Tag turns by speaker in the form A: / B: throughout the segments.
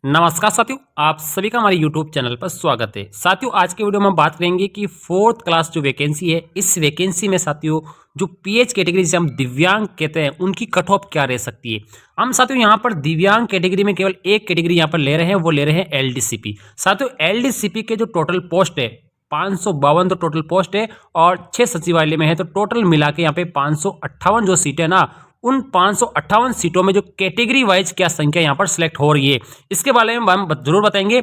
A: नमस्कार साथियों, आप सभी का हमारे YouTube चैनल पर स्वागत है। साथियों, आज के वीडियो में हम बात करेंगे कि फोर्थ क्लास जो वैकेंसी है, इस वैकेंसी में साथियों जो पीएच कैटेगरी जिसे हम दिव्यांग कहते हैं, उनकी कट ऑफ क्या रह सकती है। हम साथियों यहाँ पर दिव्यांग कैटेगरी में केवल एक कैटेगरी यहाँ पर ले रहे हैं, वो ले रहे हैं एलडीसीपी। साथियों एलडीसीपी के जो टोटल पोस्ट है 552 तो टोटल पोस्ट है और 6 सचिवालय में है, तो टोटल मिला के यहाँ पे 558 जो सीटें ना, उन 558 सीटों में जो कैटेगरी वाइज क्या संख्या यहाँ पर सिलेक्ट हो रही है, इसके बारे में हम जरूर बताएंगे।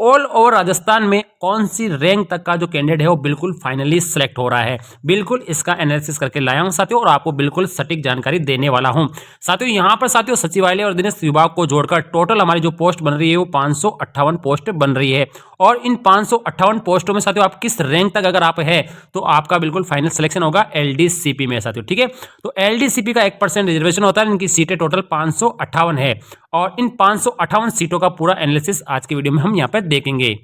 A: ऑल ओवर राजस्थान में कौन सी रैंक तक का जो कैंडिडेट है वो बिल्कुल फाइनली सिलेक्ट हो रहा है, बिल्कुल इसका एनालिसिस करके लाया हूं साथियों, और आपको बिल्कुल सटीक जानकारी देने वाला हूं साथियों। यहां पर साथियों सचिवालय और अधीनस्थ विभाग को जोड़कर टोटल हमारी जो पोस्ट बन रही है वो 558 पोस्ट बन रही है। और इन 558 पोस्टों में साथियों आप किस रैंक तक अगर आप है तो आपका बिल्कुल फाइनल सिलेक्शन होगा एलडीसीपी में साथियों, ठीक है। तो एलडीसीपी का 1% रिजर्वेशन होता है, इनकी सीटें टोटल 558 है और इन 558 सीटों का पूरा एनालिसिस आज के वीडियो में हम यहाँ पर देखेंगे।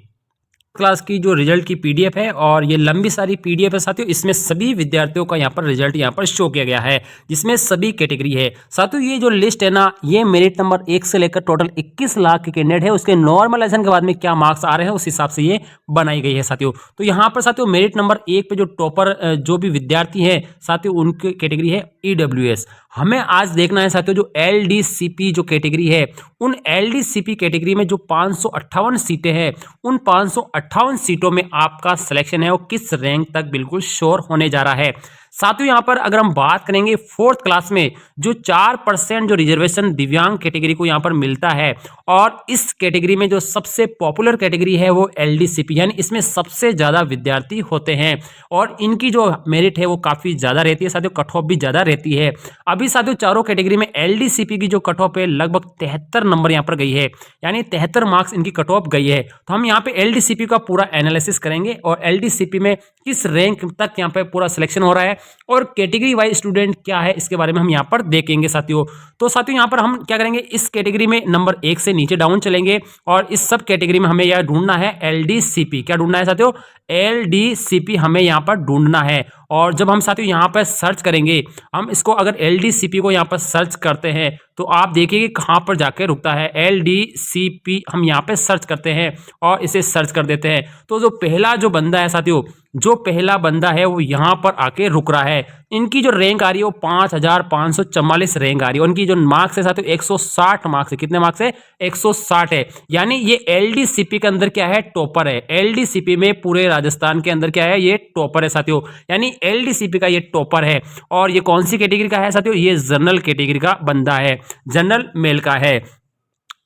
A: क्लास की जो रिजल्ट की पीडीएफ है और ये लंबी सारी पीडीएफ है साथियों, इसमें सभी विद्यार्थियों का यहाँ पर रिजल्ट यहाँ पर शो किया गया है, जिसमें सभी कैटेगरी है साथियों। ये जो लिस्ट है ना, ये मेरिट नंबर 1 से लेकर टोटल 21 लाख के कैंडिडेट है, उसके नॉर्मलाइजेशन के बाद में क्या मार्क्स आ रहे हैं उस हिसाब से ये बनाई गई है साथियों। तो यहाँ पर साथियों मेरिट नंबर 1 पे जो टॉपर जो भी विद्यार्थी है साथियों, उनकी कैटेगरी है ईडब्ल्यूएस। हमें आज देखना है साथियों जो एलडीसीपी जो कैटेगरी है, उन एलडीसीपी कैटेगरी में जो 558 सीटें हैं, उन 558 सीटों में आपका सिलेक्शन है वो किस रैंक तक बिल्कुल श्योर होने जा रहा है साथियों। यहां पर अगर हम बात करेंगे फोर्थ क्लास में जो 4% जो रिजर्वेशन दिव्यांग कैटेगरी को यहां पर मिलता है, और इस कैटेगरी में जो सबसे पॉपुलर कैटेगरी है वो एलडीसीपी, यानी इसमें सबसे ज्यादा विद्यार्थी होते हैं और इनकी जो मेरिट है वो काफी ज्यादा रहती है साथियों, कट ऑफ भी ज्यादा रहती है। अभी साथियों चारों कैटेगरी में एलडीसीपी की जो कट ऑफ है लगभग 73 नंबर यहां पर गई है, यानी 73 मार्क्स इनकी कट ऑफ गई है। तो हम यहाँ पे एलडीसीपी का पूरा एनालिसिस करेंगे और एलडीसीपी में किस रैंक तक यहाँ पे पूरा सिलेक्शन हो रहा है और कैटेगरी वाइज स्टूडेंट क्या है, इसके बारे में हम यहाँ पर देखेंगे साथियों। तो साथियों यहाँ पर हम क्या करेंगे, इस कैटेगरी में नंबर 1 से नीचे डाउन चलेंगे और इस सब कैटेगरी में हमें यह ढूंढना है एलडीसीपी। क्या ढूंढना है साथियों? एलडीसीपी हमें यहाँ पर ढूंढना है। और जब हम साथियों यहाँ पर सर्च करेंगे, हम इसको अगर एलडीसीपी को यहाँ पर सर्च करते हैं तो आप देखिए कि कहाँ पर जाके रुकता है। एलडीसीपी हम यहाँ पे सर्च करते हैं और इसे सर्च कर देते हैं, तो जो पहला जो बंदा है साथियों, जो पहला बंदा है वो यहाँ पर आके रुक रहा है। इनकी जो रैंक आ रही है वो 5544 रैंक आ रही है। उनकी जो मार्क्स है साथियों 160 मार्क्स है। कितने मार्क्स है? 160 है, यानी ये एलडीसीपी के अंदर क्या है? टॉपर है। एलडीसीपी में पूरे राजस्थान के अंदर क्या है? ये टॉपर है साथियों, यानी एलडीसीपी का ये टॉपर है। और ये कौन सी कैटेगरी का है साथियों? ये जनरल कैटेगरी का बंदा है, जनरल मेल का है।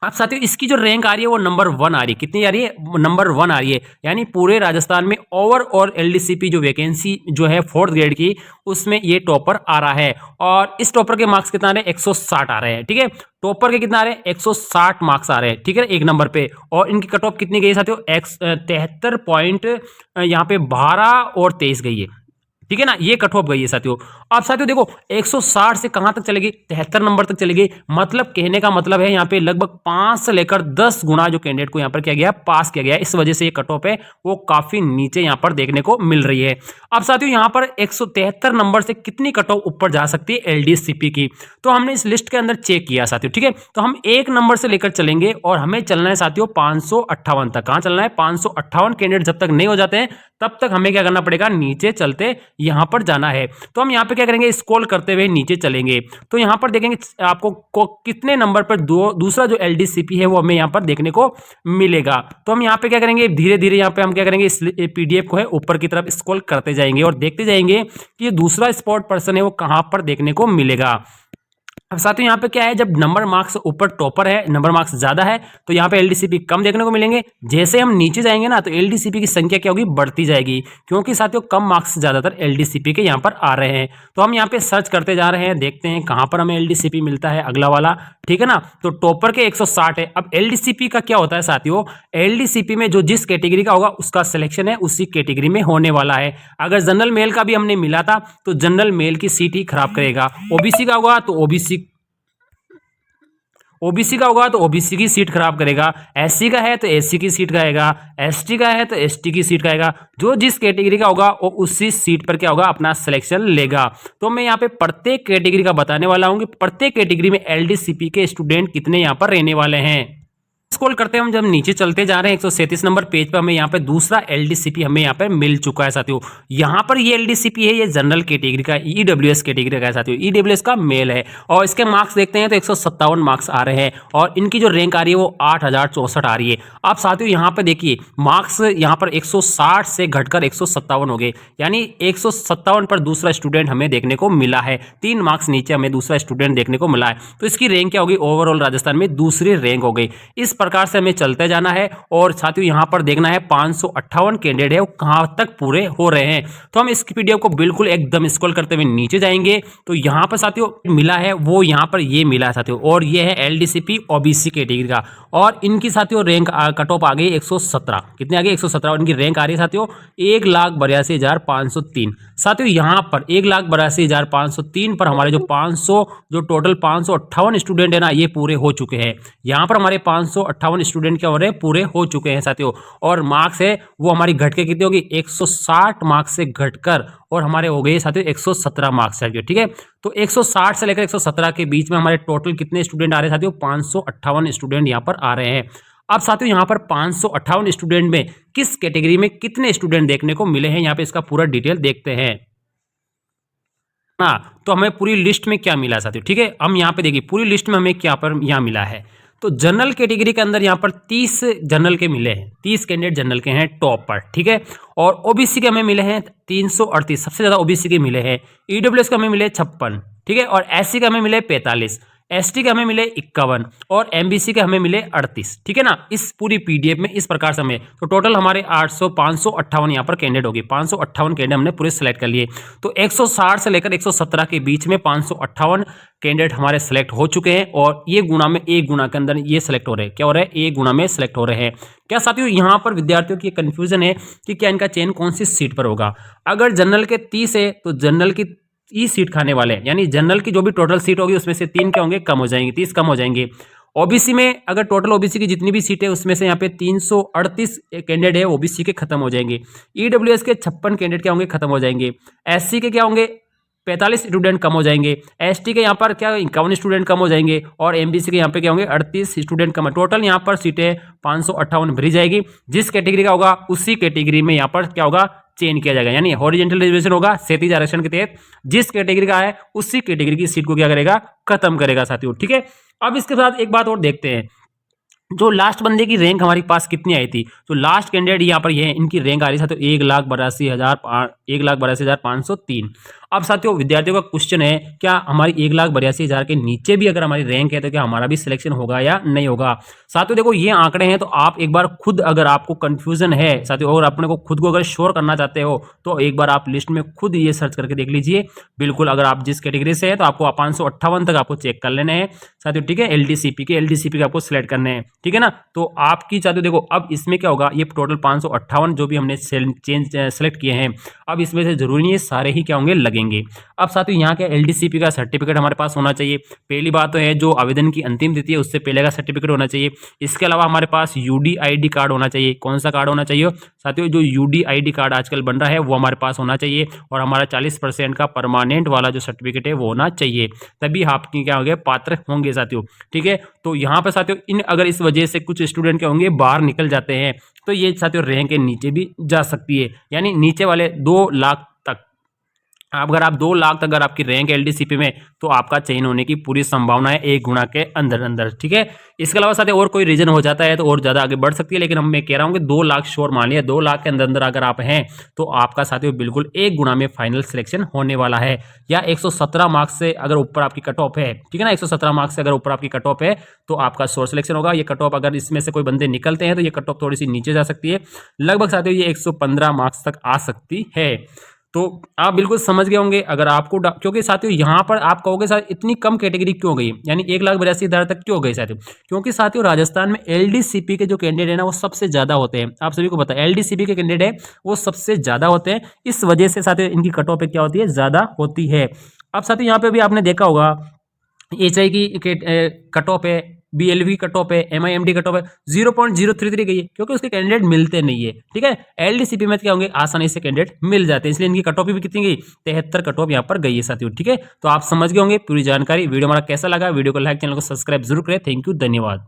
A: अब साथियों इसकी जो रैंक आ रही है वो नंबर 1 आ रही है। कितनी आ रही है? नंबर 1 आ रही है, यानी पूरे राजस्थान में ओवर और एलडीसीपी जो वैकेंसी जो है फोर्थ ग्रेड की, उसमें ये टॉपर आ रहा है। और इस टॉपर के मार्क्स कितना आ रहे हैं? 160 आ रहे हैं, ठीक है। टॉपर के कितना आ रहे हैं? 160 मार्क्स आ रहे हैं, ठीक है, एक नंबर पे। और इनकी कट ऑफ कितनी गई है साथियों? 73 पॉइंट यहाँ पे 12 और 23 गई है, ठीक है ना, ये कट ऑफ गई है साथियों। अब साथियों देखो 160 से कहां तक चलेगी? 73 नंबर तक चलेगी। मतलब कहने का मतलब है यहाँ पे लगभग 5 से लेकर 10 गुना जो कैंडिडेट को यहाँ पर किया गया, पास किया गया। इस वजह से ये कट ऑफ है वो काफी नीचे यहाँ पर देखने को मिल रही है। अब साथियों यहाँ पर 173 नंबर से कितनी कट ऑफ ऊपर जा सकती है एलडीसीपी की, तो हमने इस लिस्ट के अंदर चेक किया साथियों, ठीक है। तो हम 1 नंबर से लेकर चलेंगे और हमें चलना है साथियों 558 तक। कहां चलना है? 558 कैंडिडेट जब तक नहीं हो जाते हैं तब तक हमें क्या करना पड़ेगा? नीचे चलते यहां पर जाना है। तो हम यहां पे क्या करेंगे? स्क्रॉल करते हुए नीचे चलेंगे, तो यहां पर देखेंगे आपको कितने नंबर पर दूसरा जो एलडीसीपी है वो हमें यहां पर देखने को मिलेगा। तो हम यहां पे क्या करेंगे? धीरे धीरे यहां पे हम क्या करेंगे? इस पीडीएफ को है ऊपर की तरफ स्क्रॉल करते जाएंगे और देखते जाएंगे कि ये दूसरा स्पॉट पर्सन है वो कहां पर देखने को मिलेगा। अब साथियों यहाँ पे क्या है, जब नंबर मार्क्स ऊपर टॉपर है, नंबर मार्क्स ज्यादा है, तो यहाँ पे एलडीसीपी कम देखने को मिलेंगे। जैसे हम नीचे जाएंगे ना तो एलडीसीपी की संख्या क्या होगी? बढ़ती जाएगी, क्योंकि साथियों कम मार्क्स ज्यादातर एलडीसीपी के यहाँ पर आ रहे हैं। तो हम यहाँ पे सर्च करते जा रहे हैं, देखते हैं कहाँ पर हमें एलडीसीपी मिलता है अगला वाला, ठीक है ना। तो टॉपर के 160 है। अब एलडीसीपी का क्या होता है साथियों? एलडीसीपी में जो जिस कैटेगरी का होगा उसका सिलेक्शन है उसी कैटेगरी में होने वाला है। अगर जनरल मेल का भी हमने मिला था तो जनरल मेल की सीट ही खराब करेगा। ओबीसी का होगा तो ओबीसी का होगा तो ओबीसी की सीट खराब करेगा, एससी का है तो एससी की सीट खाएगा, एसटी का है तो एसटी की सीट खाएगा। जो जिस कैटेगरी का होगा वो उसी सीट पर क्या होगा? अपना सिलेक्शन लेगा। तो मैं यहाँ पे प्रत्येक कैटेगरी का बताने वाला हूँ कि प्रत्येक कैटेगरी में एलडीसीपी के स्टूडेंट कितने यहाँ पर रहने वाले हैं। स्क्रॉल करते हैं हम, जब नीचे चलते जा रहे हैं 137 नंबर पेज पे हमें यहाँ पे दूसरा एलडीसीपी हमें यहाँ पे मिल चुका है साथियों। यहाँ पर ये एलडीसीपी है, ये जनरल कैटेगरी का ईडब्ल्यूएस कैटेगरी का है साथियों, ईडब्ल्यूएस का मेल है। और इसके मार्क्स देखते हैं तो 157 मार्क्स आ रहे हैं और इनकी जो रैंक आ रही है वो 8064 आ रही है। अब साथियों यहाँ पे देखिए मार्क्स यहाँ पर 160 से घटकर 157 हो गए, यानी 157 पर दूसरा स्टूडेंट हमें देखने को मिला है, 3 मार्क्स नीचे हमें दूसरा स्टूडेंट देखने को मिला है। तो इसकी रैंक क्या होगी, ओवरऑल राजस्थान में दूसरी रैंक हो गई। इस प्रकार से हमें चलते जाना है और साथियों यहाँ पर देखना है 558 कैंडिडेट है वो कहां तक पूरे हो रहे हैं। तो हम इस पीडीएफ को बिल्कुल एकदम स्क्रॉल करते हुए नीचे जाएंगे तो यहाँ पर साथियों मिला है वो यहाँ पर ये मिला है साथियों, और ये है एलडीसीपी ओबीसी कैटेगरी का। और इनकी साथियों रैंक कट ऑफ आ गई 117, कितने आ गए 117, और इनकी रैंक आ रही है साथियों 1,82,503। साथियों यहाँ पर 1,82,503 पर हमारे जो 500 जो टोटल 558 स्टूडेंट है ना ये पूरे हो चुके हैं। यहाँ पर हमारे 558 स्टूडेंट क्या हो रहे हैं, पूरे हो चुके हैं साथियों। और मार्क्स है वो हमारी घट के कितनी होगी, 160 मार्क्स से घटकर और हमारे हो गए साथियों 117 मार्क्स साथियों। ठीक है, तो 160 से लेकर 117 के बीच में हमारे टोटल कितने स्टूडेंट आ रहे हैं साथियों, 558 स्टूडेंट यहाँ पर आ रहे हैं। अब साथियों यहाँ पर 558 स्टूडेंट में किस कैटेगरी में कितने स्टूडेंट देखने को मिले हैं, यहाँ पे इसका पूरा डिटेल देखते हैं ना। तो हमें पूरी लिस्ट में क्या मिला साथियों, ठीक है, हम यहाँ पे देखिए पूरी लिस्ट में हमें क्या पर यहाँ मिला है। तो जनरल कैटेगरी के अंदर यहाँ पर 30 जनरल के मिले हैं, 30 कैंडिडेट जनरल के हैं टॉप पर, ठीक है। और ओबीसी के हमें मिले हैं 338, सबसे ज्यादा ओबीसी के मिले हैं। ईडब्ल्यूएस के हमें मिले 56, ठीक है। और एससी के हमें मिले 45, एसटी के हमें मिले 51 और एमबीसी के हमें मिले 38, ठीक है ना। इस पूरी पीडीएफ में इस प्रकार से हमें तो टोटल हमारे 558 यहाँ पर कैंडिडेट होगी, 558 कैंडिडेट हमने पूरे सेलेक्ट कर लिए। तो 160 से लेकर 117 के बीच में 558 कैंडिडेट हमारे सेलेक्ट हो चुके हैं और ये गुणा में एक गुणा के अंदर ये सेलेक्ट हो रहे हैं, क्या हो रहा है, एक गुणा में सेलेक्ट हो रहे हैं। क्या साथियों यहाँ पर विद्यार्थियों की कंफ्यूजन है कि क्या इनका चयन कौन सी सीट पर होगा। अगर जनरल के 30 है तो जनरल की 30 सीट खाने वाले हैं, यानी जनरल की जो भी टोटल सीट होगी उसमें से 3 क्या होंगे, कम हो जाएंगे, 30 कम हो जाएंगे। ओबीसी में अगर टोटल ओबीसी की जितनी भी सीट है उसमें से यहाँ पे 338 कैंडिडेट है ओबीसी के खत्म हो जाएंगे। ईडब्ल्यूएस के 56 कैंडिडेट क्या होंगे, खत्म हो जाएंगे। एससी के क्या होंगे, 45 स्टूडेंट कम हो जाएंगे। एसटी के यहाँ पर क्या 51 स्टूडेंट कम हो जाएंगे और एमबीसी के यहाँ पे क्या होंगे 38 स्टूडेंट कम। टोटल यहाँ पर सीटें 558 भरी जाएगी। जिस कैटेगरी का होगा उसी कैटेगरी में यहाँ पर क्या होगा, चेंज किया जाएगा, यानी हॉरिजॉन्टल रिजर्वेशन होगा क्षैतिज आरक्षण के तहत। जिस कैटेगरी का है उसी कैटेगरी की सीट को क्या करेगा, खत्म करेगा साथियों, ठीक है। अब इसके साथ एक बात और देखते हैं, जो लास्ट बंदे की रैंक हमारे पास कितनी आई थी। तो लास्ट कैंडिडेट यहाँ पर ये है, इनकी रैंक आ रही है साथियों 1,82,503। अब साथियों विद्यार्थियों का क्वेश्चन है, क्या हमारी 1,82,000 के नीचे भी अगर हमारी रैंक है तो क्या हमारा भी सिलेक्शन होगा या नहीं होगा। साथियों देखो ये आंकड़े हैं, तो आप एक बार खुद अगर आपको कंफ्यूजन है साथियों और अपने को खुद को अगर श्योर करना चाहते हो तो एक बार आप लिस्ट में खुद ये सर्च करके देख लीजिए। बिल्कुल अगर आप जिस कैटेगरी से है तो आपको 558 तक आपको चेक कर लेने हैं साथियों, ठीक है। एलडीसीपी के आपको सिलेक्ट करने हैं, ठीक है ना। तो आपकी साथियों देखो अब इसमें क्या होगा, ये टोटल 558 जो भी हमने सेलेक्ट किए हैं, अब इसमें से जरूरी नहीं है सारे ही क्या होंगे, लगेंगे। अब साथियों यहाँ के एलडीसीपी का सर्टिफिकेट हमारे पास होना चाहिए। पहली बात तो है जो आवेदन की अंतिम तिथि है उससे पहले का सर्टिफिकेट होना चाहिए। इसके अलावा हमारे पास यूडीआईडी कार्ड होना चाहिए। कौन सा कार्ड होना चाहिए साथियों, जो यूडीआईडी कार्ड आजकल बन रहा है वो हमारे पास होना चाहिए। और हमारा 40% का परमानेंट वाला जो सर्टिफिकेट है वो होना चाहिए, तभी आपकी क्या होंगे, पात्र होंगे साथियों, ठीक है। तो यहाँ पर साथियों इन अगर इस वजह से कुछ स्टूडेंट क्या होंगे, बाहर निकल जाते हैं तो ये साथियों रैंक के नीचे भी जा सकती है, यानी नीचे वाले 2 लाख तक। अगर आप 2 लाख तक अगर आपकी रैंक एलडीसीपी में तो आपका चयन होने की पूरी संभावना है 1 गुणा के अंदर, ठीक है। इसके अलावा साथ और कोई रीजन हो जाता है तो और ज़्यादा आगे बढ़ सकती है, लेकिन हम मैं कह रहा हूँ कि 2 लाख श्योर मान लिया, 2 लाख के अंदर अगर आप हैं तो आपका साथियों बिल्कुल 1 गुणा में फाइनल सिलेक्शन होने वाला है। या 117 मार्क्स से अगर ऊपर आपकी कट ऑफ है, ठीक है ना, 117 मार्क्स से अगर ऊपर आपकी कट ऑफ है तो आपका श्योर सिलेक्शन होगा। ये कट ऑफ अगर इसमें से कोई बंदे निकलते हैं तो ये कट ऑफ थोड़ी सी नीचे जा सकती है, लगभग साथियों ये 115 मार्क्स तक आ सकती है। तो आप बिल्कुल समझ गए होंगे। अगर आपको क्योंकि साथियों यहाँ पर आप कहोगे सर इतनी कम कैटेगरी क्यों गई, यानी 1,82,000 तक क्यों गई साथियों, क्योंकि साथियों राजस्थान में एलडीसीपी के जो कैंडिडेट है ना वो सबसे ज्यादा होते हैं। आप सभी को पता है एलडीसीपी के कैंडिडेट है वो सबसे ज्यादा होते हैं, इस वजह से साथियों इनकी कट ऑफ क्या होती है, ज्यादा होती है। अब साथियों यहाँ पे भी आपने देखा होगा एचआई की कट ऑफ है, बीएलवी कट ऑफ है, एमआईएमडी कट ऑफ है 0.033 गई है, क्योंकि उसके कैंडिडेट मिलते नहीं है, ठीक है। एलडीसीपी में क्या होंगे, आसानी से कैंडिडेट मिल जाते हैं, इसलिए इनकी कट ऑफ भी कितनी गई, 73 कट ऑफ यहाँ पर गई है साथियों, ठीक है। तो आप समझ गए होंगे पूरी जानकारी। वीडियो हमारा कैसा लगा, वीडियो को लाइक, चैनल को सब्सक्राइब जरूर करें। थैंक यू, धन्यवाद।